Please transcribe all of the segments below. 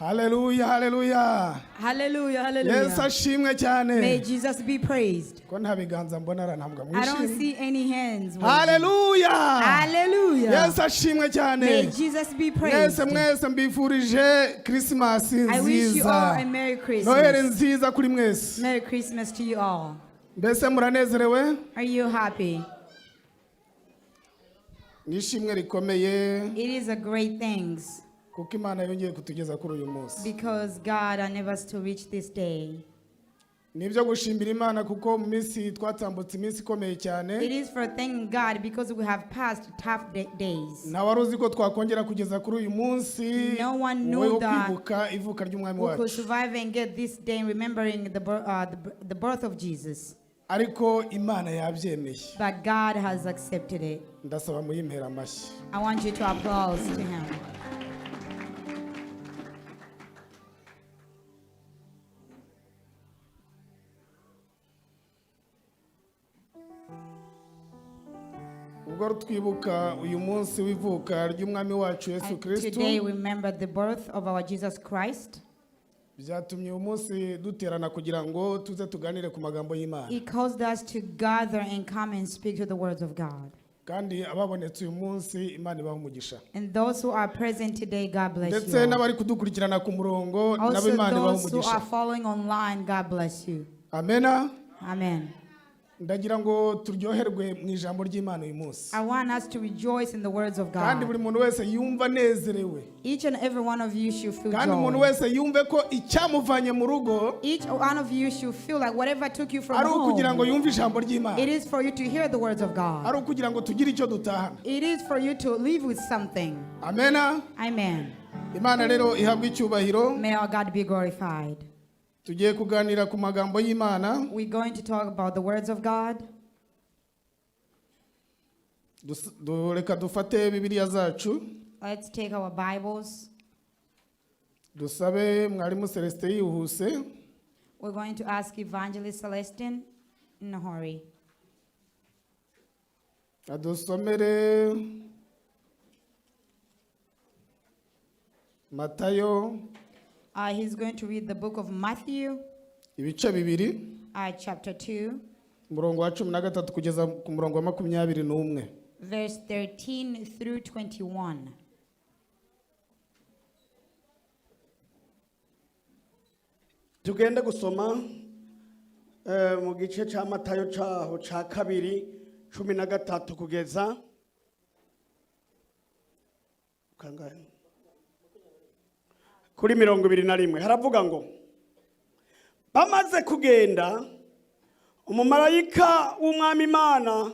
Hallelujah, hallelujah. Hallelujah, hallelujah. Yes, ashimwe cyane. May Jesus be praised. Ko nta biganza mbona arantambwa I don't mwishimwe. see any hands. Hallelujah. Hallelujah. Yes, ashimwe cyane. May Jesus be praised. Mwese mbifurije Christmas nziza. I wish you all a Merry Christmas. Noheri nziza kuri mwese. Merry Christmas to you all. Mbese muranezerewe? Are you happy? Nishimwe rikomeye. It is a great thing. Kuko Imana yongeye kutugeza kuri uyu munsi. Because God enabled us to reach this day. Nibyo gushimira Imana kuko mu minsi twatambutse iminsi ikomeye cyane. It is for thanking God because we have passed tough days. Na waruzi ko twakongera kugeza kuri uyu munsi. No one knew that ivuka ry'umwami we wacu. could survive and get this day remembering the birth of Jesus. Ariko Imana yabyemeye. But God has accepted it. Ndasaba muyimpera amashyi. I want you to applaud to him. Twibuka uyu munsi w'ivuka ry'umwami wacu Yesu Kristo. Today we remember the birth of our Jesus Christ. Byatumye uyu munsi duterana kugira ngo tuze tuganire ku magambo y'Imana. He caused us to gather and come and speak to the words of God. Kandi ababonetse uyu munsi Imana ibaha umugisha. And those who are present today, God bless you. Ndetse n'abari kudukurikirana ku murongo nabo Imana ibaha umugisha. Also those who are following online, God bless you. Amen. Amen. Ndagira ngo turyoherwe mu ijambo ry'Imana uyu munsi. I want us to rejoice in the words of God. Kandi buri muntu wese yumva nezerewe. Each and every one of you should feel joy. Kandi umuntu wese yumve ko icyamuvanye mu rugo. Each one of you should feel like whatever took you from ari home. ukugira ngo yumve ijambo ry'Imana. It is for you to hear the words of God. Ari ukugira ngo tugire icyo dutahana. It is for you to live with something. Amen. Amen. Imana rero ihabwe icyubahiro. May our God be glorified. Tugiye kuganira ku magambo y'Imana. We're going to talk about the words of God. Reka dufate Bibiliya zacu. Let's take our Bibles. Dusabe mwarimu Celestin yihuse. We're going to ask Evangelist Celestin in a hurry. Adusomere Matayo. He's going to read the book of Matthew. Ibice bibiri. Chapter 2. Murongo wa 13 kugeza ku murongo wa 21. Verse 13 through 21. Tugende gusoma mu gice cya Matayo cyaho cya 2:13 kugeza kuri 21. Haravuga ngo bamaze kugenda umumarayika w'umwami Imana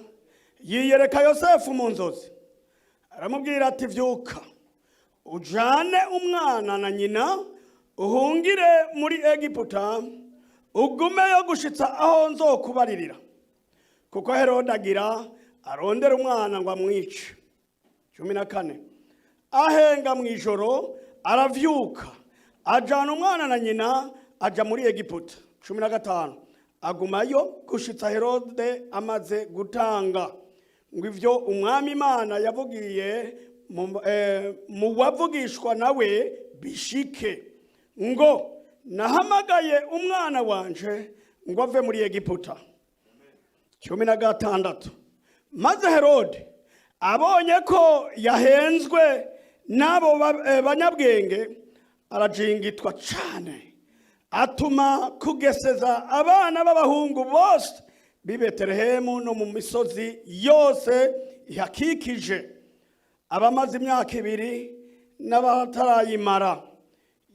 yiyereka Yosefu mu nzozi aramubwira ati vyuka ujane umwana na nyina uhungire muri Egiputa ugumeyo gushitsa aho nzokubaririra kuko Herode agira arondera umwana ngo amwice. 14 ahenga mwijoro aravyuka ajana umwana na nyina aja muri Egiputa. 15 agumayo gushitsa Herode amaze gutanga ngo ivyo umwami Imana yavugiye mu wavugishwa nawe bishike ngo nahamagaye umwana wanje ngo ave muri Egiputa. 16 maze Herode abonye ko yahenzwe nabo banyabwenge arajingitwa cyane atuma kugeseza abana b'abahungu bose b'i Betelehemu no mu misozi yose ihakikije abamaze imyaka 2 n'abatarayimara.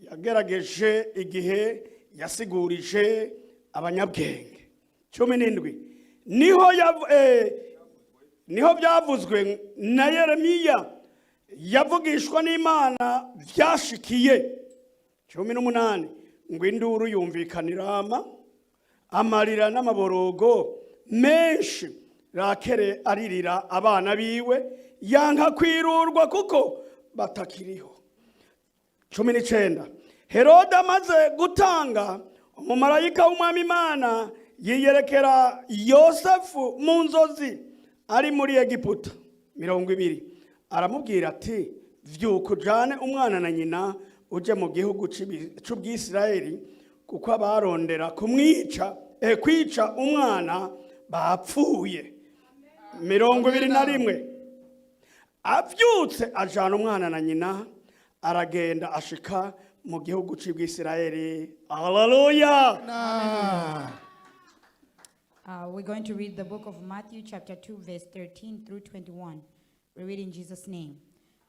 Yagerageje igihe yasigurije abanyabwenge. 17 niho byavuzwe na Yeremiya yavugishwa n'Imana byashikiye. 18 ngo induru yumvikanira amarira n'amaborogo menshi. Rakere aririra abana biwe yanka kwirurwa kuko batakiriho. 19 Herode amaze gutanga umumarayika w'umwami Imana yiyerekera Yosefu mu nzozi ari muri Egiputa. 20 aramubwira ati vyuko jane umwana na nyina uje mu gihugu c'Ubwisirayeli kuko abarondera kwica umwana bapfuye 21. Avyutse ajana umwana na nyina aragenda ashika mu gihugu c'Ubwisirayeli. Hallelujah. We're going to read the book of Matthew chapter 2 verse 13 through 21. We read in Jesus' name.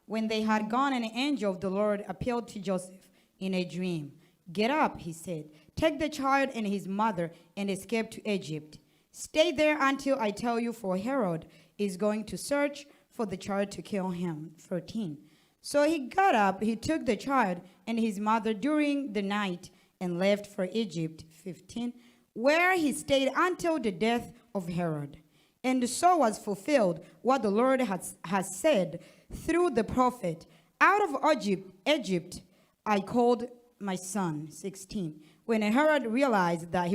When they had gone, an angel of the Lord appeared to Joseph in a dream. Get up, he said. Take the child and his mother and escape to Egypt. Stay there until I tell you, for Herod is going to search for the child to kill him. 14. So he got up, he took the child and his mother during the night and left for Egypt. 15. Where he stayed until the death of Herod. And so was fulfilled what the Lord has said through the prophet. Out of Egypt I called my son. 16. When Herod realized that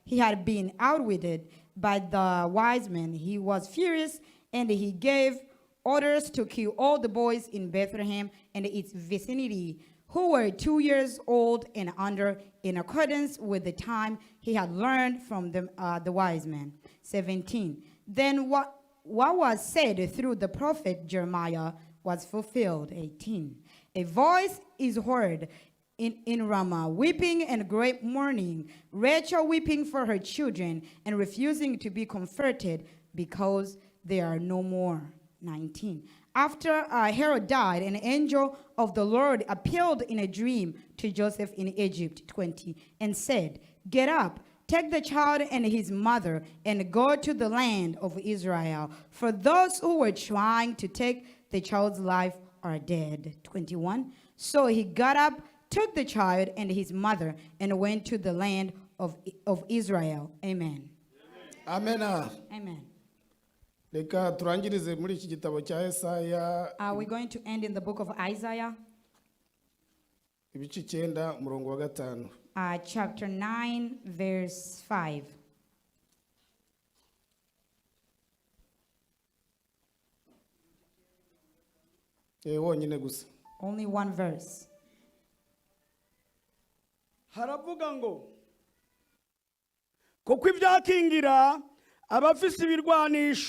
he had been outwitted by the wise men, he was furious, and he gave orders to kill all the boys in Bethlehem and its vicinity who were 2 years old and under, in accordance with the time he had learned from the wise men. 17. Then what was said through the prophet Jeremiah was fulfilled. 18. A voice is heard in Ramah, weeping and great mourning, Rachel weeping for her children and refusing to be comforted because they are no more. 19. After Herod died, an angel of the Lord appeared in a dream to Joseph in Egypt. 20. And said, get up, take the child and his mother and go to the land of Israel, for those who were trying to take the child's life are dead. 21. So he got up, took the child and his mother and went to the land of Israel. Amen. Amen. Amen. Reka turangirize muri iki gitabo cya Yesaya. We're going to end in the book of Isaiah. Ibice 9 umurongo wa 5. Chapter 9 verse 5. Wonyine gusa. Only one verse. Haravuga ngo kuko ibyakingira abafise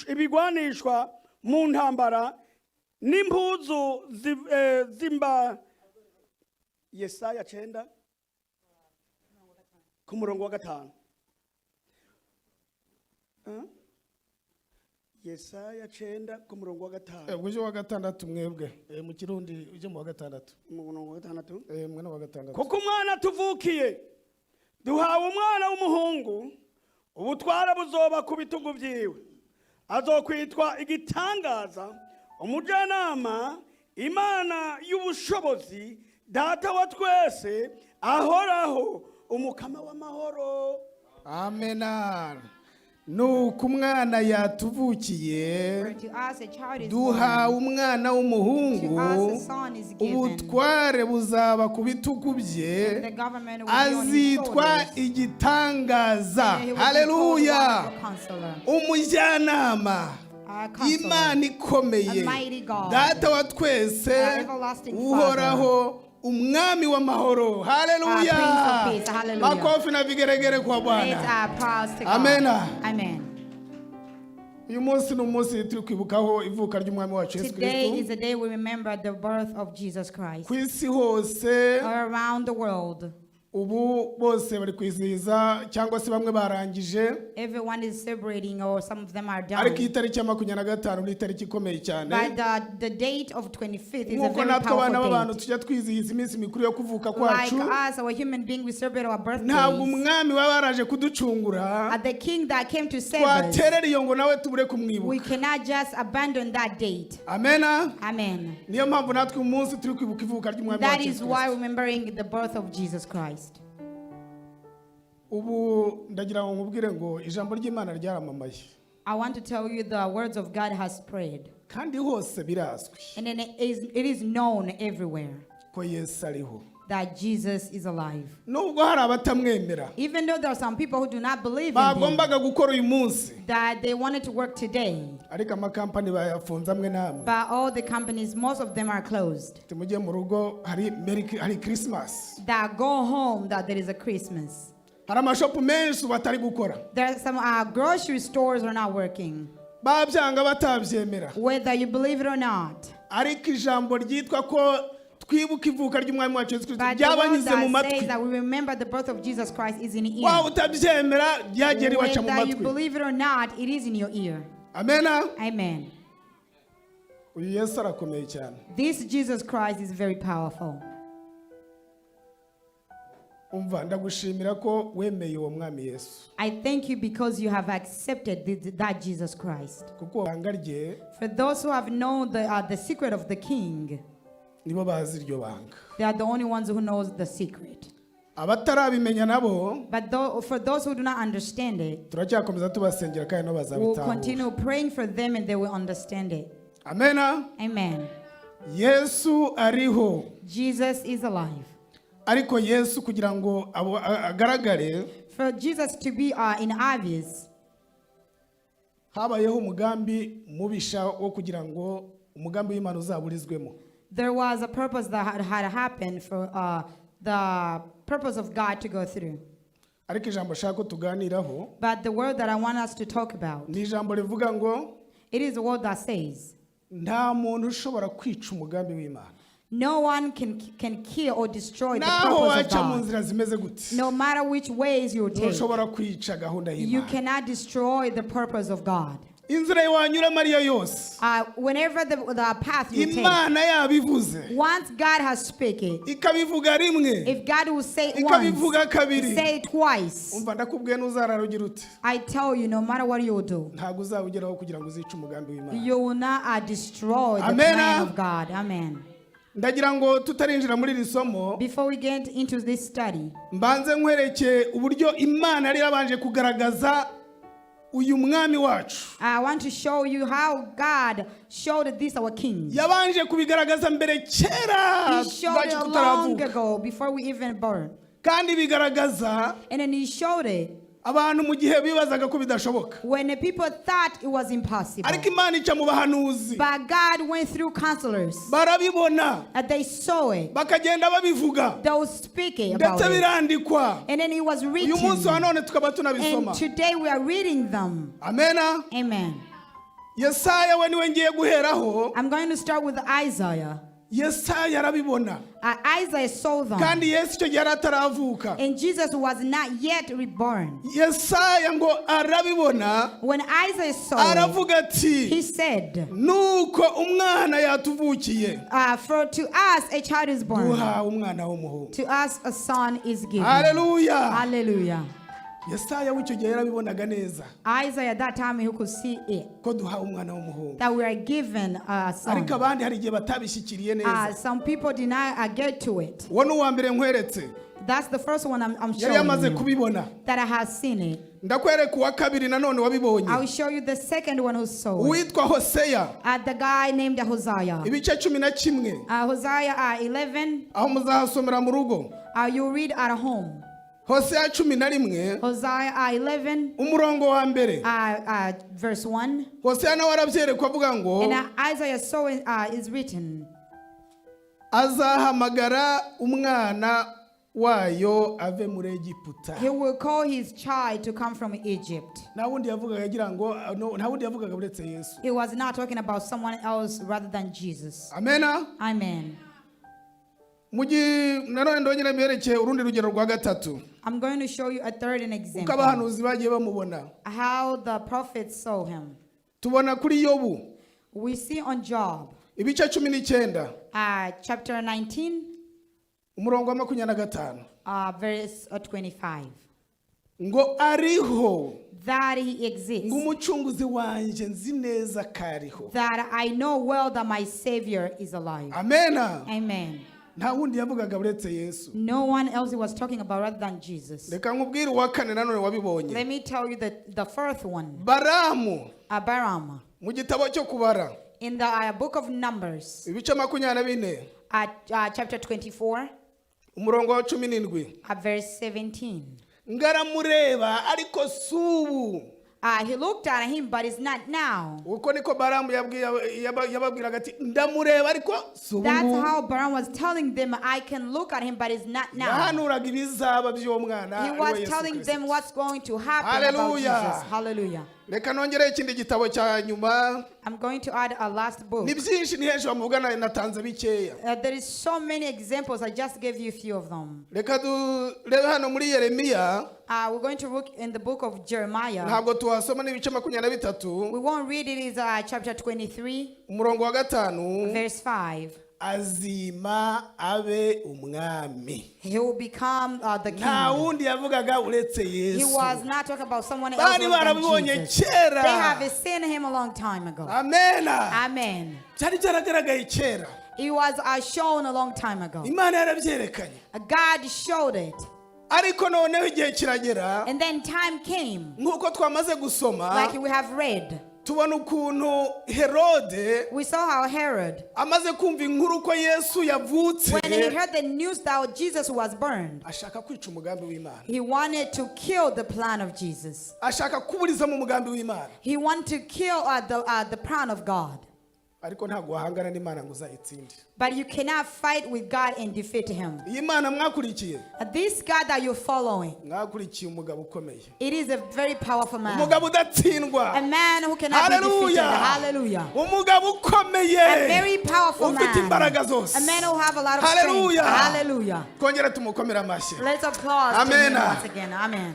ibigwanishwa mu ntambara n'impuzu zimba. Yesaya 9 ku murongo wa 5. Yesaya 9 ku murongo wa 5. Uje wa 6 mwebwe mu Kirundi uje mu wa 6. Mu murongo wa 6. Mwana wa 6. Kuko umwana tuvukiye duhawe umwana w'umuhungu, ubutwara buzoba ku bitugu byiwe, azokwitwa igitangaza, umujanama, Imana y'ubushobozi, data wa twese, ahoraho, umukama w'amahoro. Amen. Nuko umwana yatuvukiye, duhawe umwana w'umuhungu, ubutware buzaba ku bitugu bye, azitwa igitangaza. Haleluya. Umujyanama, Imana ikomeye, data wa twese, uhoraho, umwami w'amahoro. Haleluya. Makofi na vigeregere kwa Bwana. Amen. Amen. Uyu munsi ni umunsi turi kwibukaho ivuka ry'umwami wacu Yesu Kristo. Today is the day we remember the birth of Jesus Christ. Ku isi hose, all around the world, ubu bose bari kwizihiza cyangwa se bamwe barangije. Everyone is celebrating, or some of them are done. Ariko itariki ya 25 ni itariki ikomeye cyane. But the date of 25th is a Nkuko very natwe abana powerful b'abantu date. tujya twizihiza iminsi mikuru yo kuvuka kwacu. Like us, our human being, we celebrate our birthdays. Ntabwo umwami waba waraje kuducungura, The king that came to save us, twaterera iyo ngo nawe tubure kumwibuka. we cannot just abandon that date. Amen. Amen. Niyo mpamvu natwe umunsi turi kwibuka ivuka ry'umwami That wacu is why remembering the birth of Jesus Christ. Ubu ndagira ngo nkubwire ngo ijambo ry'Imana ryaramamaye. I want to tell you the words of God has spread. Kandi hose birazwi And then it is known everywhere ko Yesu ariho. that Jesus is alive. nubwo hari abatamwemera Even though there are some people who do not believe in him, bagombaga gukora uyu munsi that they wanted to work today, ariko amakampani bayafunze amwe n'amwe but all the companies, most of them are closed. tumujye mu rugo hari Christmas That go home, that there is a Christmas. hari amashopu menshi batari gukora There are some grocery stores are not working, babyanga batabyemera whether you believe it or not. ariko ijambo ryitwa ko twibuka ivuka ry'umwami wacu Yesu Kristo But the word ryabanyuze mu that says matwi that we remember the birth of Jesus Christ is in the waba ear. utabyemera ryagera iwaca mu Whether you matwi believe it or not, it is in your ear. amena Amen. uyu Yesu arakomeye cyane This Jesus Christ is very powerful. umva ndagushimira ko wemeye uwo mwami Yesu I thank you because you have accepted that Jesus Christ. kuko banga rye For those who have known the secret of the King, nibo bazi iryo banga they are the only ones who knows the secret. abatarabimenya nabo But for those who do not understand it, turacyakomeza tubasengera kandi no we'll bazabitahura continue praying for them and they will understand it. amena Amen. Yesu ariho Jesus is alive. ariko Yesu kugira ngo agaragare For Jesus to be in obvious, habayeho umugambi mubisha wo kugira ngo umugambi w'Imana uzaburizwemo there was a purpose that had happened for the purpose of God to go through. ariko ijambo shaka ko tuganiraho But the word that I want us to talk about, ni ijambo rivuga ngo it is a word that says, nta muntu ushobora kwica umugambi w'Imana no one can kill or destroy the naho purpose of waca mu God. nzira zimeze gute No matter which ways you take, ntushobora kwica gahunda you y'Imana cannot destroy the purpose of God. inzira wanyuramo ariyo yose Whenever the path you take, Imana yabivuze once God has spoken, ikabivuga rimwe if God will say it ikabivuga once, kabiri say it twice, umva ndakubwiye ntuzarara ugira ute I tell you, no matter what you do, ntabwo uzawugeraho kugira ngo uzice umugambi w'Imana you will not destroy the Amen. plan of God. Amen. ndagira ngo tutarinjira muri iri somo Before we get into this study, mbanze nkwereke uburyo Imana yari yabanje kugaragaza uyu mwami wacu I want to show you how God showed this our King. yabanje kubigaragaza mbere kera He showed it bwacu long tutaravuka ago before we even born. kandi bigaragaza And then he showed it abantu mu gihe bibazaga ko bidashoboka when the people thought it was impossible. ariko Imana ica mu bahanuzi But God went through counselors. barabibona And they saw it. bakagenda babivuga They were speaking about ndetse it. birandikwa And then it was uyu munsi wa written. none tukaba And tunabisoma today we are reading them. amena Amen. Yesaya we niwe ngiye guheraho I'm going to start with Isaiah. Yesaya arabibona Isaiah saw them. kandi Yesu icyo gihe yari ataravuka And Jesus was not yet reborn. Yesaya ngo arabibona When Isaiah saw it, aravuga ati he said, nuko umwana yatuvukiye for to us a child is born, duhawe umwana w'umuhungu to us a son is given. haleluya Hallelujah. Yesaya w'icyo gihe yarabibonaga neza Isaiah at that time he could see it, ko duhawe umwana w'umuhungu that we are given a son. ariko abandi hari igihe batabishyikiriye neza Some people did not get to it. uwo ni uwa mbere nkweretse That's the first one I'm yari showing yamaze you, kubibona that I have seen it. ndakwereka uwa kabiri nanone I wabibonye will show you the second one who saw it. uwitwa Hoseya The guy named Hosea. ibice 11 Hosea 11, aho muzahasomera mu rugo you read at home. Hoseya 11 Hosea 11, umurongo wa mbere verse 1. Hoseya nawe arabyerekwa avuga ngo And Isaiah saw it, is written, azahamagara umwana wayo ave muri Egiputa he will call his child to come from Egypt. nta wundi yavugaga agira ngo nta wundi yavugaga uretse Yesu It was not talking about someone else rather than Jesus. amena Amen. nanone ndongera mberekeye urundi rugero rwa gatatu I'm going to show you a third uko example. abahanuzi bagiye bamubona How the prophets saw him. tubona kuri Yobu We see on Job, ibice 19 chapter 19, umurongo wa 25 verse 25. ngo ariho That he exists. ngo umucunguzi wanje nzi neza ko ariho That I know well that my Savior is alive. amena Amen. nta wundi yavugaga uretse Yesu No one else he was talking about rather than Jesus. reka nkubwire uwa kane nanone wabibonye Let me tell you the fourth one. Baramu Balaam. mu gitabo cyo kubara In the book of Numbers, ibice 24 chapter 24, umurongo wa 17 at verse 17. ngaramureba ariko subu. He looked at him, but it's not now. uko niko Baramu yababwiraga ati ndamureba ariko subu. That's how Balaam was telling them, I can look at him, but it's not now. yahanuraga ibizaba by'uwo mwana. He was telling them what's going to happen about Jesus. Hallelujah. reka nongere ikindi gitabo cya nyuma. I'm going to add a last book. ni byinshi ni henshi bamuvugana natanze bikeya. There is so many examples. I just gave you a few of them. reka durebe hano muri Yeremiya. We're going to look in the book of Jeremiah. ntabwo tuhasoma n'ibice 23. We won't read it. It's chapter 23, umurongo wa 5. verse 5. azima abe umwami. He will become the king. nta wundi yavugaga uretse He Yesu. was not talking about someone else bari other than barabibonye Jesus. kera. They have seen him a long time ago. amena. Amen. byari byaragaragaye kera. It was shown a long time ago. imana yarabyerekanye. God showed it. ariko noneho igihe kiragera. And then time came, nk'uko twamaze gusoma. like we have read. tubona ukuntu Herode We saw how Herod, amaze kumva inkuru ko Yesu yavutse. when he heard the news that Jesus was burned, ashaka kwica umugambi w'Imana. he wanted to kill the plan of Jesus. ashaka kuburiza mu mugambi w'Imana. He wanted to kill the plan of God. ariko ntabwo wahangana n'Imana ngo uzayitsinde. But you cannot fight with God and defeat him. iyi Mana mwakurikiye. This God that you're following, mwakurikiye umugabo ukomeye. it is a very powerful man. umugabo udatsindwa. A man who cannot be defeated. Hallelujah. umugabo ukomeye. A very powerful ufite man. imbaraga zose. A man who have a lot of Hallelujah. strength. Hallelujah. kongera tumukomera amashyi. Let's applause to Amen. him once again. Amen.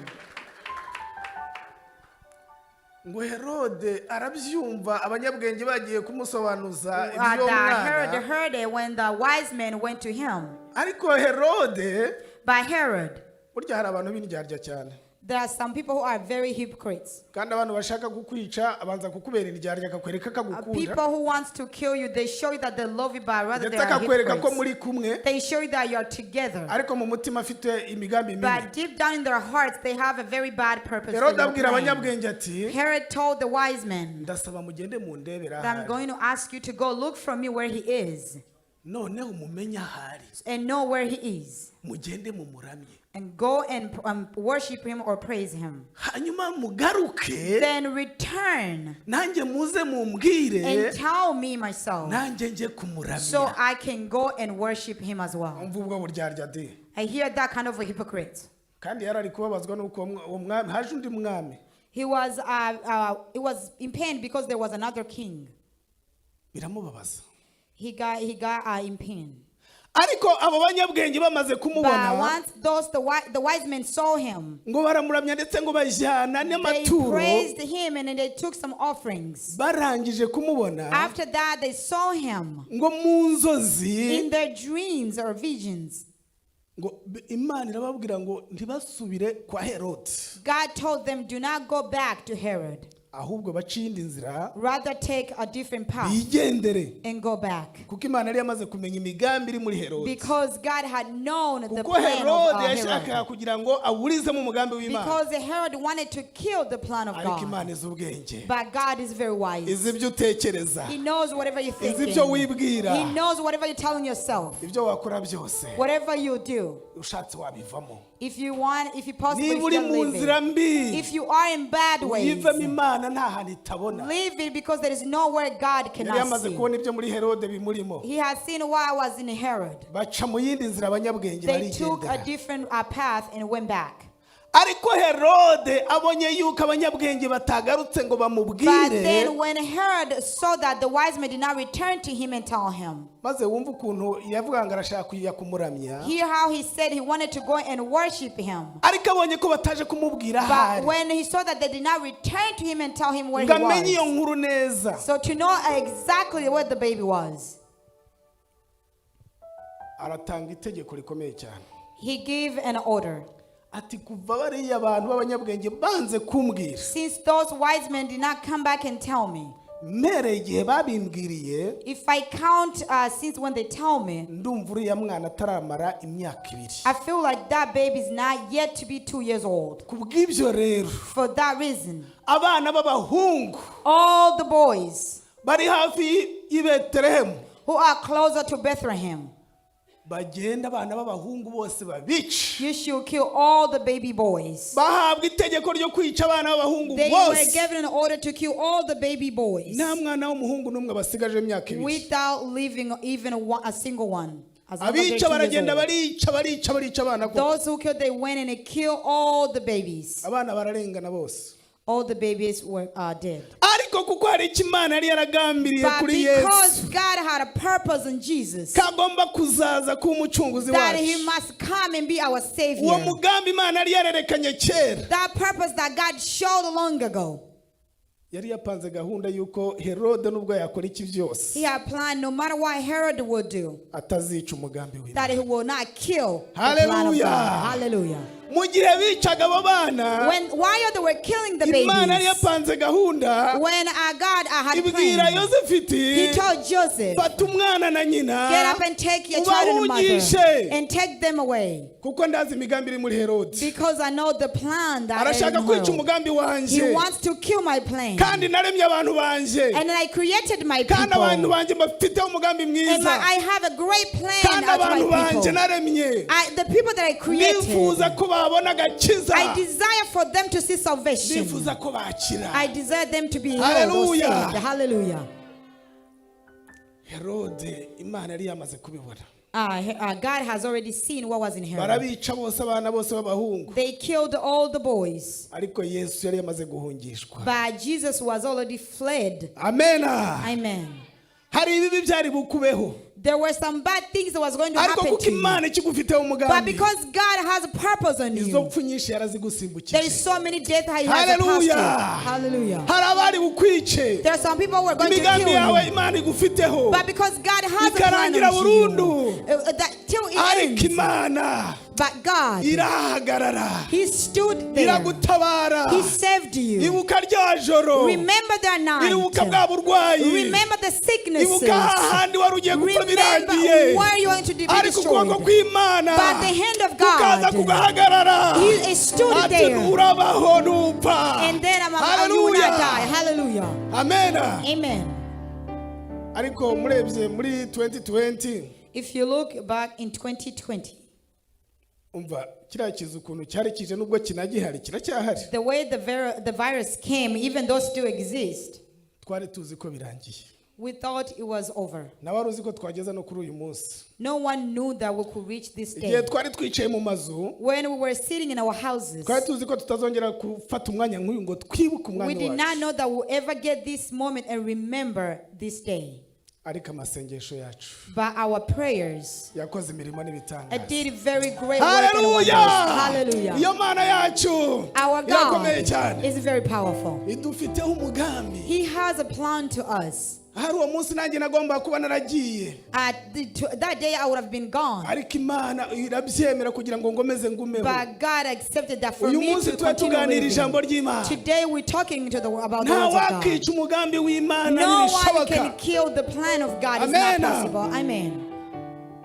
ngo Herode arabyumva abanyabwenge bagiye kumusobanuza The ibyo Herod mwana. heard it when the wise men went to him. ariko Herode By Herod, burya hari abantu b'indyarya cyane. there are some people who are very hypocrites. kandi abantu bashaka kukwica abanza kukubera indyarya akakwereka akagukunda. People who want to kill you, they show you that they love you, but rather they ndetse are akakwereka ko hypocrites. muri kumwe. They show you that you are together. ariko mu mutima afite imigambi mibi. But deep down in their hearts, they have a very bad purpose for Herode your abwira plan. abanyabwenge ati Herod told the wise men ndasaba mugende mundebera that I'm ahari. going to ask you to go look for me where he is noneho mumenye ahari. and know where he is mugende mumuramye. and go and worship him or praise him. hanyuma mugaruke. Then return nanjye muze mumbwire. and tell me myself nanjye nje so kumuramya. I can go and worship him as well. umva ubwo buryarya de. I hear that kind of a hypocrite. kandi yarari kubabazwa nuko uwo mwami haje undi mwami. He was in pain because there was another king. biramubabaza. He got in pain. ariko abo banyabwenge bamaze But kumubona. once the wise men saw him, ngo baramuramya ndetse ngo bajyana they n'amaturo. praised him and then they took some offerings. barangije kumubona. After that, they saw him ngo mu nzozi. in their dreams or visions. ngo Imana irababwira ngo ntibasubire kwa Herode. God told them, do not go back to Herod. ahubwo baciye indi nzira. Rather take a different path bigendere. and go back. kuko Imana yari yamaze kumenya imigambi iri muri Herode. Because God had known the kuko plan Herode of yashakaga Herod. kugira ngo awurize mu mugambi w'Imana. Because Herod wanted to kill the plan of ariko God. Imana izi ubwenge. But God is very wise. izi ibyo utekereza. He knows whatever you're izi thinking. ibyo wibwira. He knows whatever you're telling yourself. ibyo wakora byose. Whatever you do. ushatse wabivamo. If you possibly niba uri mu nzira mbi. if you are in bad ways, uyivemo Imana nta hantu itabona. leave it because there is nowhere God yari cannot yamaze see. kubona ibyo muri Herode bimurimo. He has seen why I was in Herod. baca mu yindi nzira abanyabwenge They took a barigendera. different path and went back. ariko Herode abonye yuko abanyabwenge batagarutse ngo But bamubwire. then when Herod saw that the wise men did not return to him and tell him, maze wumva ukuntu yavuga ngo arashaka kujya kumuramya. hear how he said he wanted to go and worship him. ariko abonye ko bataje kumubwira But ahari. when he saw that they did not return to him and tell him where he ngo amenye iyo was, nkuru neza. so to know exactly where the baby was, aratanga itegeko rikomeye cyane. he gave an order. ati kuva bariya abantu b'abanyabwenge banze kumbwira. Since those wise men did not come back and tell me, mere igihe babimbwiriye. if I count since when they tell me, ndumva uriya mwana ataramara imyaka 2. I feel like that baby is not yet to be 2 years old. kubw'ibyo rero. For that reason, abana b'abahungu. all the boys bari hafi y'i Betelehemu. who are closer to Bethlehem, bagenda abana b'abahungu bose babica. You should kill all the baby boys. Bahabwa itegeko ryo kwica abana b'abahungu They were bose. given an order to kill all the baby boys Nta mwana w'umuhungu n'umwe basigaje imyaka ibiri. without leaving even a single one. As long as they're 2 Abica years baragenda old. barica abana koko. Those who killed, they went and they killed all the babies. Abana bararengana bose. All the babies were dead. Ariko kuko hari icyo Imana yari yaragambiriye But kuri because Yesu, God had a purpose in Jesus, kagomba kuzaza kuba umucunguzi that He wacu. must come and be our Uwo Savior. mugambi Imana yari yarerekanye kera. That purpose that God showed long ago. Yari yapanze gahunda yuko Herode nubwo yakora iki byose He had planned no matter what Herod would do, atazica umugambi that w'Imana. he will not kill the plan of Hallelujah. God. Hallelujah. Mu gihe bicaga abo bana, While they were killing the Imana yari babies, yapanze gahunda when God had ibwira planned, Yosefu He iti told Joseph, fata umwana na nyina get up and take your child and mother ubahungishe and take them away, kuko ndazi imigambi iri muri Herode. because I know the plan that is Arashaka in kwica Herod. umugambi He wanje, wants to kill my plan. kandi naremye abantu banje, And I created my kandi abantu people. banje bafiteho umugambi And mwiza, I have a great plan kandi out abantu of my banje people. naremye The people that I created, nifuza ko babona agakiza, I desire for them to see salvation. nifuza ko bakira. I desire them to be healed or Hallelujah. saved. Hallelujah. Herode Imana yari yamaze kubibona. God has already seen what was in Herod. Barabica bose abana bose b'abahungu, They killed all the boys, ariko Yesu yari yamaze guhungishwa. but Jesus was already fled. Amena. Amen. Hari ibibi byari bukubeho, There were some bad things that was going to ariko happen kuko to you. Imana ikigufiteho But umugambi, because God has a purpose on izo you, mpfu nyinshi there is yarazigusimbukije. so many deaths that He has Hallelujah. passed through. Hallelujah. Hari abari bukwice, There are some people who are going to imigambi kill yawe you. Imana igufiteho But because God has a plan ikarangira on you, burundu, that till it ariko ends. Imana But God, irahagarara, He stood there. iragutabara. He saved you. Ibuka rya joro, Remember that night. ibuka bwa burwayi, Remember the sicknesses. ibuka hahandi wari ugiye gupfa Remember birangiye, where you are going to be ariko ukuboko destroyed. kw'Imana But the hand of kukaza God, kugahagarara, He stood ati there. urabaho ntupfa. And then you will not die. Hallelujah. Amena. Amen. Ariko murebye muri 2020, If you look back in 2020, umva kiriya kiza ukuntu cyari kije nubwo kinagihari kiracyahari. the way the virus came, even though still exist, Twari tuzi ko birangiye, we thought it was over. nawari uzi ko twageza no kuri uyu munsi. No one knew that we could reach this Igihe day. twari twicaye mu mazu, When we were sitting in our houses, twari tuzi ko tutazongera gufata umwanya nk'uyu ngo twibuke we umwanya did not wacu. know that we'll ever get this moment and remember this day. Ariko amasengesho yacu But our prayers yakoze imirimo n'ibitangaza. did very great work and wonders. Hallelujah! Hallelujah. Iyo Mana yacu Our irakomeye God cyane, is very powerful. idufiteho umugambi. He has a plan to us. Hari uwo munsi nanjye nagomba kuba naragiye, That day I would have been gone. ariko Imana irabyemera kugira ngo ngomeze ngumeho. But God accepted that for Uyu me munsi to tuba continue tuganira ijambo living. ry'Imana. Today we're talking about the Nta words of God. wakica umugambi w'Imana No one can ntibishoboka. kill the plan of God. It's not Amen. possible. Amen.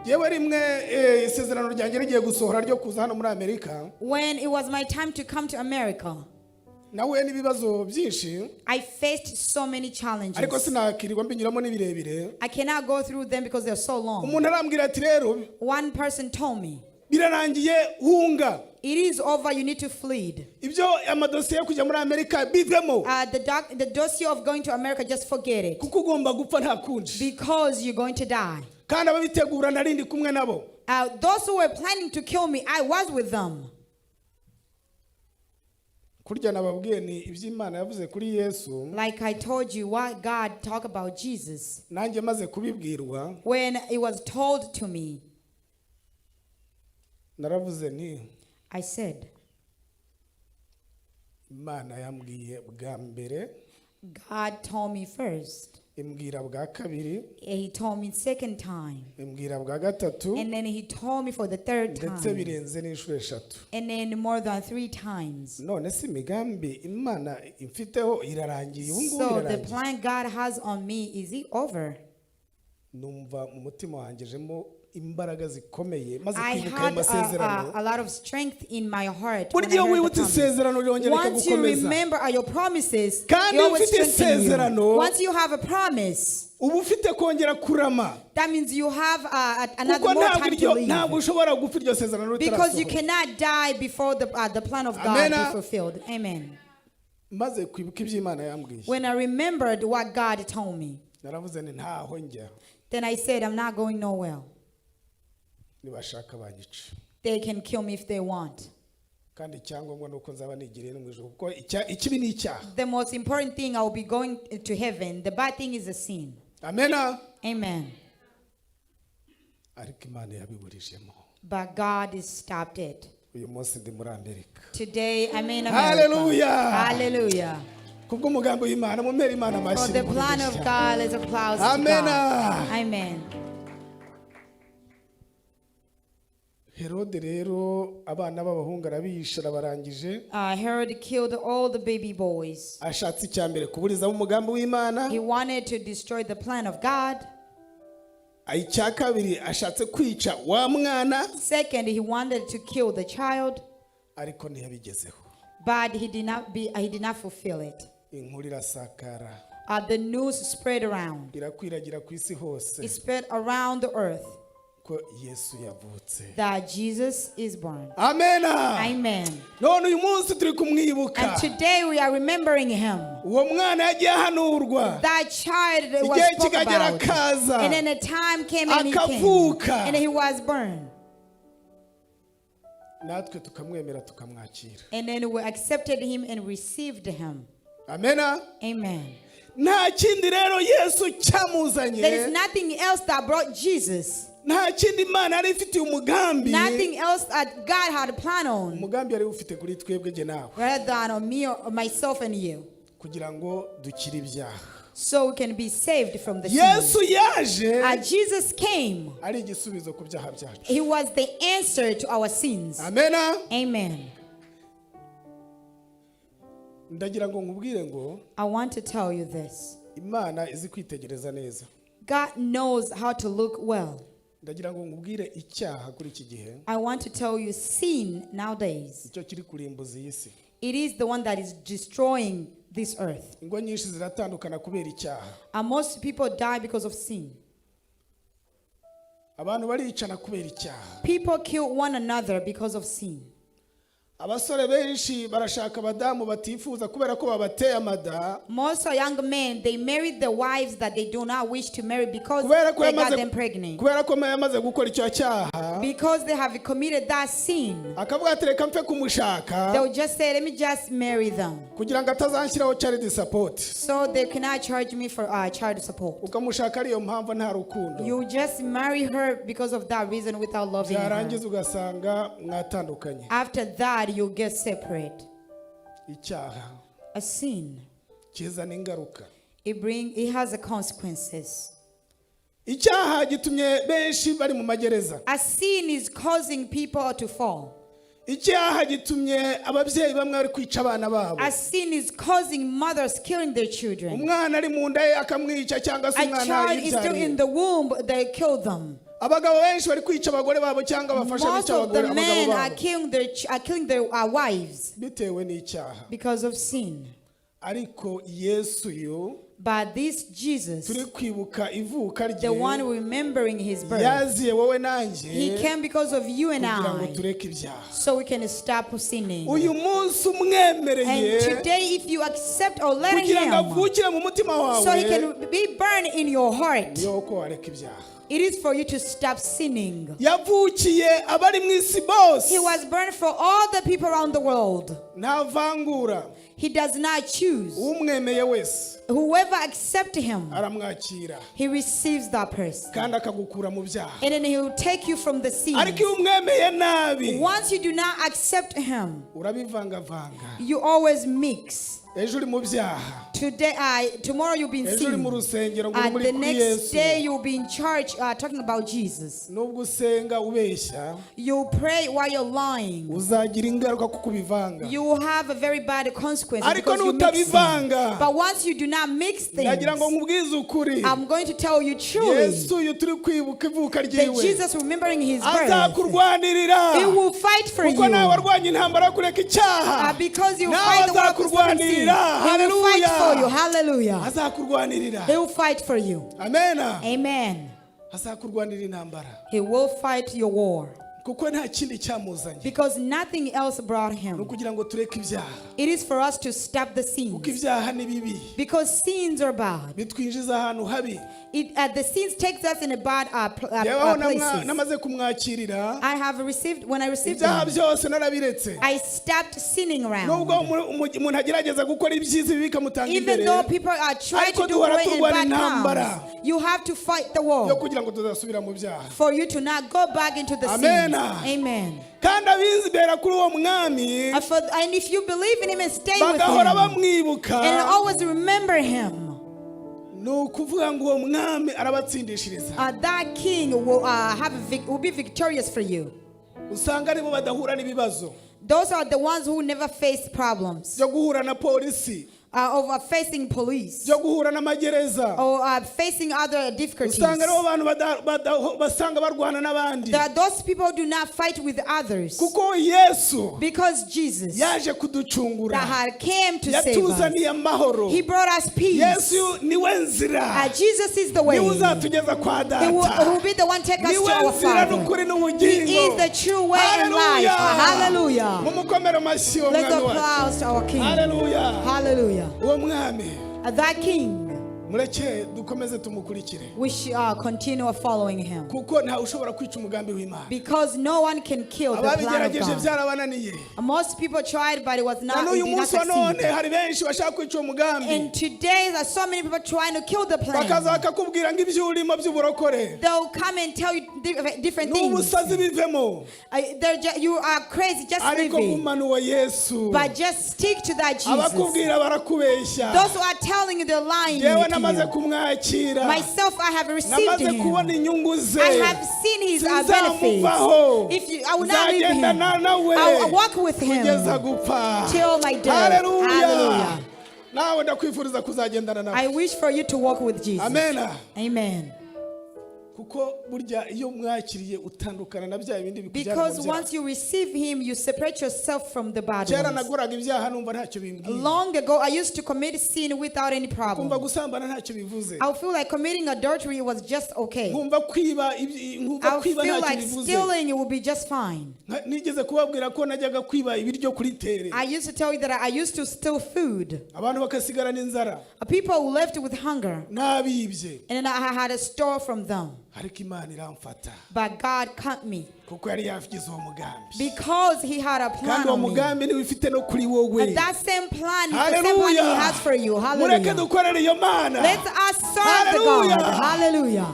Yewe rimwe isezerano ryanjye rigiye gusohora ryo kuza hano muri Amerika, When it was my time to come to America, nahuye n'ibibazo byinshi, I faced so many challenges. ariko sinakirirwa mbinyuramo n'ibirebire. I cannot go through them because they're so long. Umuntu arambwira ati rero One person told me, birarangiye hunga, it is over, you need to flee. ibyo amadosiye yo kujya muri Amerika bivemo, The dossier of going to America, just forget it. kuko ugomba gupfa nta kundi. Because you're going to die. Kandi ababitegura narindi kumwe nabo. Those who were planning to kill me, I was with them. Kurya nababwiye ni iby'Imana yavuze kuri Yesu, Like I told you, what God talked about Jesus. nanjye maze kubibwirwa, When it was told to me, naravuze nti I said, Imana yambwiye bwa mbere, God told me first. imbwira bwa kabiri, He told me second time. imbwira bwa gatatu, And then he told me for the third ndetse time. birenze n'inshuro eshatu. And then more than 3 times. None si imigambi Imana imfiteho irarangiye, ubu ngubu So the irarangiye. plan God has on me, is it over? Numva mu mutima wanjye jemo imbaraga zikomeye maze I kwibuka had amasezerano. a lot of strength in my heart. When I Burya heard the wibutse promise. isezerano ryongera Once you rikagukomeza. remember your promises, Kandi it always ufite strengthens you. isezerano, Once you have a promise, uba ufite kongera kurama. that means you have another Kuko more ntabwo time to ntabwo live. ushobora gupfa iryo sezerano Because you ritarasohoka. cannot die before the plan of God Amen. be fulfilled. Amen. Maze kwibuka ibyo Imana yambwiye. When I remembered what God told me, Naravuze nti ntaho njya. then I said, I'm not going nowhere. Nibashaka banyica. They can kill me if they want. Kandi icyangombwa nuko nzaba nigiriye no mu ijuru kuko ikibi ni icyaha. The most important thing, I will be going to heaven. The bad thing is a sin. Amen. Amen. Ariko Imana yabiburijemo. But God has stopped it. Uyu munsi ndi muri Amerika. Today, I'm in America. Hallelujah. Hallelujah. Kubwo umugambi w'Imana mumere Imana For amashyi. the plan of God, let's applause to Amen. God. Amen. Herode rero abana b'abahungu arabisha arabarangije. Herod killed all the baby boys. Ashatse icyambere kuburizamo umugambi w'Imana. He wanted to destroy the plan of God. Icya kabiri ashatse kwica wa mwana. Second, he wanted to kill the child, Ariko ntiyabigezeho. but he did not fulfill it. Inkuru irasakara. The news spread around. Irakwiragira ku isi hose. It spread around the earth Ko Yesu yavutse. that Jesus is born. Amen. Amen. None uyu munsi turi kumwibuka. And today we are remembering him. Uwo mwana yagiye ahanurwa. That child was Igihe spoke kikagera about. akaza. And then a time came and he came. Akavuka. And he was born. Natwe tukamwemera tukamwakira. And then we accepted him and received him. Amen. Amen. Nta kindi rero Yesu cyamuzanye. There is nothing else that brought Jesus. Nta kindi Imana yari ifitiye umugambi. Nothing else that God had a plan on. Umugambi yari ufite kuri twebwe je nawe. Rather than on me or myself and you. Kugira ngo dukire ibyaha. So we can be saved from the Yesu sin. yaje. Jesus came. Ari igisubizo ku byaha byacu. He was the answer to our sins. Amen. Amen. Ndagira ngo nkubwire ngo I want to tell you this. Imana izi kwitegereza neza. God knows how to look well. Ndagira ngo nkubwire icyaha kuri iki gihe. I want to tell you sin nowadays. Icyo kiri kurimbuza iyi si. It is the one that is destroying this earth. Ingo nyinshi ziratandukana kubera icyaha. And most people die because of sin. Abantu baricana kubera icyaha. People kill one another because of sin. Abasore benshi barashaka abadamu batifuza kubera ko babateye amada. Most young men, they married the wives that they do not wish to marry because Kubera ko they got them pregnant. kubera ko yamaze gukora icyo cyaha. Because they have committed that sin. Akavuga ati reka mfe kumushaka. They'll just say, let me just marry them. Kugira ngo atazanshyiraho child support. So they cannot charge me for child support. Ukamushaka ariyo mpamvu nta rukundo. You just marry her because of that reason without loving her. Byarangiza ugasanga mwatandukanye. After that, you get separate. Icyaha A sin, kizana ingaruka. it has a consequences. Icyaha gitumye benshi bari mu magereza. A sin is causing people to fall. Icyaha gitumye ababyeyi bamwe bari kwica abana babo. A sin is causing mothers killing their children. Umwana ari mu nda ye akamwica cyangwa se A umwana child is still in yibyariye. the womb, they kill them. Abagabo benshi bari kwica abagore babo cyangwa bafasha Most bica of the abagabo men are babo. killing their wives Bitewe n'icyaha. because of sin. Ariko Yesu yo But this Jesus, turi kwibuka ivuka rye. the one remembering his birth, Yaziye wowe nanjye. he came because of you and kugira ngo I, tureke ibyaha. so we can stop sinning. Uyu munsi umwemereye. And today, if you accept or let kugira ngo him, avukire mu mutima wawe. so he can be burned in your heart, Niyo ko wareka ibyaha. it is for you to stop sinning. Yavukiye abari mu isi bose. He was burned for all the people around the world. Nta vangura. He does not choose. Umwemeye wese Whoever accepts him, aramwakira he receives that person. kandi akagukura mu byaha. And then he will take you from the sin. Ariko iyo umwemeye nabi Once you do not accept him, urabivangavanga. you always mix. ejo uri mu byaha, Tomorrow you'll be in ejo uri mu sin. rusengero ngo uri muri The kuri next day Yesu, you'll be in church talking about Jesus. nubwo usenga ubeshya You pray while you're lying. uzagira ingaruka kuko ubivanga. You will have a very bad consequence Ariko because you mix nutabivanga, things. But once you do not mix things, nagira ngo nkubwize ukuri, I'm going to tell you truly Yesu uyu turi kwibuka ivuka that ryiwe Jesus, remembering his birth, azakurwanirira, he will fight for you. kuko nawe warwanye intambara yo kureka icyaha, Because you nawe fight the war of sin. azakurwanirira. He will fight for you. Haleluya, Hallelujah. azakurwanirira. He will fight for you. Amena, Amen. azakurwanirira intambara, He will fight your war. kuko nta kindi cyamuzanye, Because nothing else brought ni him. ukugira ngo tureke ibyaha, It is for us to stop the sins. kuko ibyaha ni bibi, Because sins are bad. bitwinjiza ahantu habi. The sins takes us in a bad Yeweho places. namaze kumwakirira, I have received, when I received ibyaha them, byose narabiretse. I stopped sinning Nubwo around. umuntu agerageza gukora ibyiza ibi bikamutanga Even imbere, though people are trying to ariko do duhora great and turwana bad intambara comes, you have to fight the yo war kugira ngo tudasubira mu byaha. for you to not go back into the sins. Amen. Amen. Kandi abizibera kuri uwo mwami And if you believe in him and stay with bagahora him bamwibuka, and always remember him, ni ukuvuga ngo uwo mwami arabatsindishiriza. that king will be victorious for you. Usanga aribo badahura n'ibibazo Those are the ones who never face problems byo guhura na polisi, of facing police byo guhura n'amagereza. or facing other difficulties. Usanga aribo bantu basanga barwana n'abandi, That those people do not fight with others, kuko Yesu because Jesus yaje that kuducungura, had came to save us. yatuzaniye amahoro. He brought us peace. Yesu niwe nzira, Jesus is the way. niwe uzatugeza kwa He will data, be the one take us to niwe our nzira Father. n'ukuri He n'ubugingo. is the true way and life. Hallelujah. Mumukomere amashyi uwo Let's mwami wacu. applause to our King. Haleluya. Hallelujah. Uwo mwami That King, mureke dukomeze tumukurikire, we should continue following him. kuko nta ushobora kwica umugambi w'Imana. Because no one can kill the plan of Ababigerageje God. byarabananiye. Most people tried, but it was Na not, it n'uyu did not munsi wa none succeed. hari benshi bashaka kwica uwo mugambi, And today, there's so many people trying to kill the bakaza plan. bakakubwira ngo ibyo urimo by'uburokore They'll come and tell you different things. n'ubusazi bivemo, You are crazy, just ariko leave it. gumana uwo Yesu. But just stick to that Jesus. Abakubwira barakubeshya. Those who are telling you they're lying Yewe to namaze you. kumwakira, Myself, I have received namaze him. kubona inyungu ze, I have seen his benefits. sinzamuvaho, I will not leave him. nzagendana nawe I will walk with him kugeza gupfa. till my death. Haleluya. Hallelujah. Nawe ndakwifuriza kuzagendana nawe. I wish for you to walk with Jesus. Amen. Amen. Kuko burya iyo mwakiriye utandukana na bya bindi bikujyana mu Because byaha. once you receive him, you separate yourself from the bad Kera ones. nagoraga ibyaha numva ntacyo bimbwiye. Long ago, I used to commit sin without any Kumva problem. gusambana ntacyo bivuze. I would feel like committing adultery was just okay. Nkumva kwiba I would kwiba feel ntacyo like bivuze. stealing it would be just fine. Nigeze kubabwira ko najyaga kwiba ibiryo kuri tere, I used to tell you that I used to steal food. abantu bakasigara n'inzara, People left with hunger, nabibye, and then I had a store from them. ariko Imana iramfata But God caught me kuko yari yafigize uwo mugambi, because He had a kandi plan uwo on me. mugambi niwe ufite no kuri wowe. And that same plan is the same plan He Haleluya. has for you. Mureke Hallelujah. dukorere iyo Mana. Let us serve the God. Hallelujah. Hallelujah.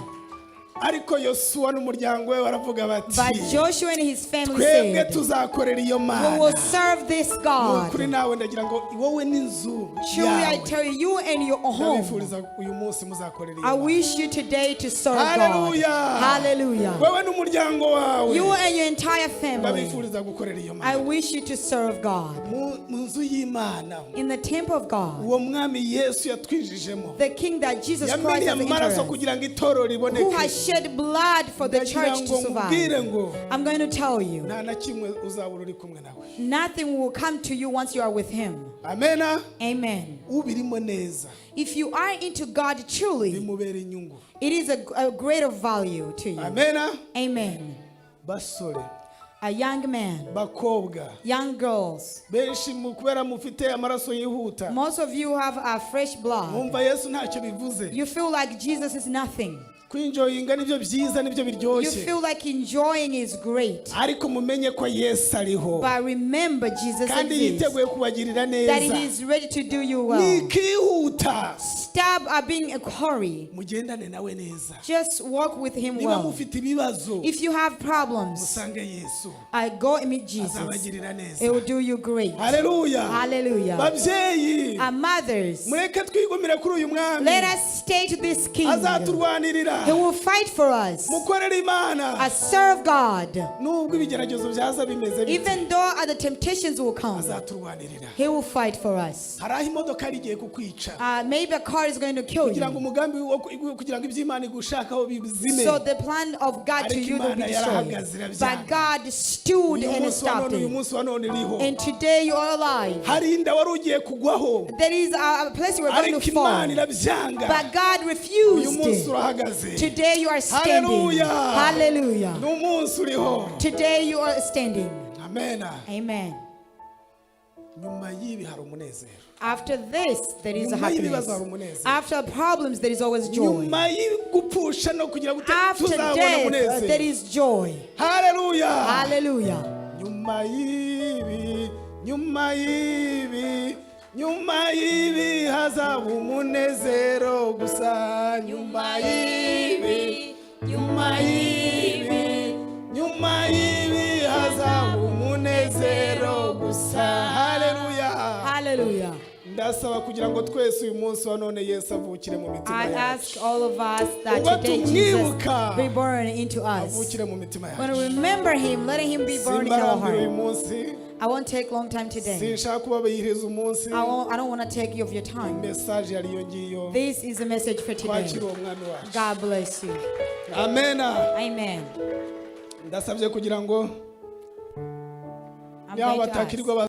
Ariko Yosuwa n'umuryango we baravuga But bati, Joshua and his family twebwe said, tuzakorera iyo we Mana. will serve this Ni God. ukuri nawe ndagira ngo wowe n'inzu Truly, I yawe tell you, you and your home, ndabifuriza uyu munsi muzakorera iyo I Mana. wish you today to serve God. Hallelujah. Hallelujah. Wewe n'umuryango wawe You and your entire family, ndabifuriza gukorera iyo I Mana. wish you to serve God. Mu nzu y'Imana In the temple of God, uwo mwami Yesu yatwijijemo, the King that Jesus Christ yamennye has amaraso entered, kugira ngo itorero who riboneke. has shed blood for the Ndagira church to ngo nkubwire survive. ngo I'm going to tell you, nta na kimwe uzabura uri kumwe nawe. nothing will come to you once you are with Him. Amena. Amen. Ubirimo neza If you are into God truly, bimubera inyungu. it is a greater value to you. Amena. Amen. Basore, A young man, bakobwa, young girls, benshi kubera mufite amaraso yihuta, most of you have a fresh blood. mwumva Yesu ntacyo bivuze. You feel like Jesus is nothing. kwinjoyinga nibyo byiza nibyo You biryoshye feel like enjoying is great. ariko mumenye ko Yesu ariho But remember, Jesus kandi exists. yiteguye kubagirira That He neza is ready to do you well. nikihuta Stop being a hurry. mugendane nawe neza Just walk with Him niba well. mufite ibibazo If you have problems, musange Yesu go and meet Jesus. azabagirira It neza will do you great. haleluya Hallelujah. babyeyi Our mothers, mureke twigumire kuri uyu mwami let us stay to this King. azaturwanirira He will fight for us. mukorere Imana Serve God. nubwo ibigeragezo byaza bimeze bite Even though other temptations will come, azaturwanirira He will fight for us. hari aho imodoka rigiye kukwica Maybe a car is going to kill kugira ngo you. umugambi kugira ngo iby'Imana igushakaho bizime So the plan of God to you will be destroyed. But God stood and stopped uyu it. munsi wa none uriho And today you are alive. hari inda wari ugiye kugwaho There is a place you were going ariko to fall. Imana irabyanga But God uyu refused munsi it. urahagaze Today you are standing. Hallelujah. Hallelujah. ni umunsi uriho Today you are standing. amena Amen. nyuma y'ibi hari umunezero After this, there is a nyuma y'ibibazo happiness. hari umunezero After problems, there is always joy. nyuma y'igupfusha no kugira ngo After tuzabona death, there umunezero is joy. haleluya Hallelujah. nyuma y'ibi nyuma y'ibi nyuma y'ibi hazaba umunezero gusa nyuma y'ibi nyuma y'ibi nyuma y'ibi hazaba umunezero gusa haleluya Hallelujah. ndasaba kugira ngo twese uyu munsi wa none Yesu avukire mu mitima I yacu ask all of us that Ubwo today Jesus tumwibuka, be born into us. avukire mu mitima When yacu we remember Him, let Him be born in our simbarambira uyu heart. munsi I won't take long time today. sinshaka kubabayihiriza umunsi I don't want to take you of your time. mesaje yariyo ngiyo This is a message for today. twakira uwo mwami wacu God bless you. amena Amen. ndasabye kugira ngo I'm yaba going to ask. batakirirwa